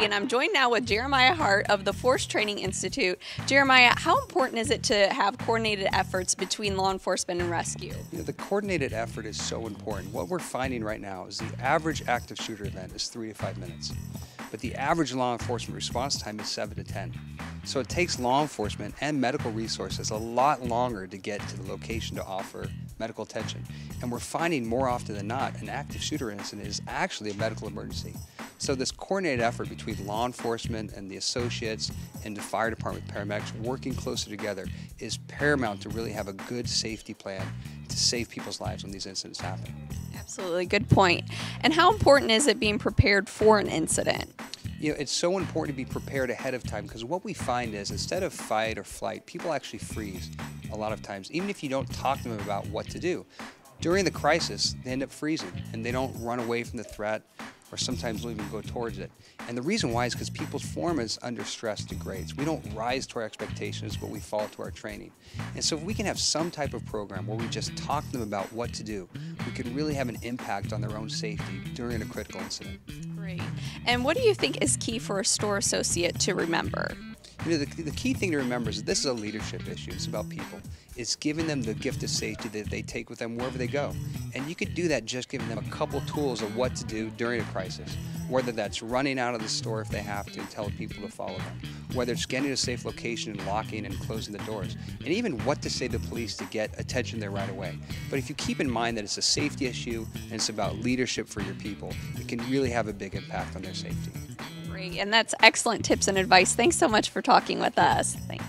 and I'm joined now with Jeremiah Hart of the Force Training Institute. Jeremiah, how important is it to have coordinated efforts between law enforcement and rescue? The coordinated effort is so important. What we're finding right now is the average active shooter event is 3 to 5 minutes, but the average law enforcement response time is 7 to 10. So it takes law enforcement and medical resources a lot longer to get to the location to offer medical attention. And we're finding more often than not an active shooter incident is actually a medical emergency. So this coordinated effort between law enforcement and the associates and the fire department paramedics working closer together is paramount to really have a good safety plan to save people's lives when these incidents happen. Absolutely, good point. And how important is it being prepared for an incident? It's so important to be prepared ahead of time, because what we find is instead of fight or flight, people actually freeze a lot of times, even if you don't talk to them about what to do. During the crisis, they end up freezing and they don't run away from the threat, or sometimes will even go towards it. And the reason why is because people's performance under stress degrades. We don't rise to our expectations, but we fall to our training. And so if we can have some type of program where we just talk to them about what to do, we can really have an impact on their own safety during a critical incident. Great. And what do you think is key for a store associate to remember? The key thing to remember is that this is a leadership issue. It's about people. It's giving them the gift of safety that they take with them wherever they go. And you could do that just giving them a couple tools of what to do during a crisis, whether that's running out of the store if they have to and telling people to follow them, whether it's getting to a safe location and locking and closing the doors, and even what to say to the police to get attention there right away. But if you keep in mind that it's a safety issue and it's about leadership for your people, it can really have a big impact on their safety. Great, and that's excellent tips and advice. Thanks so much for talking with us. Thanks.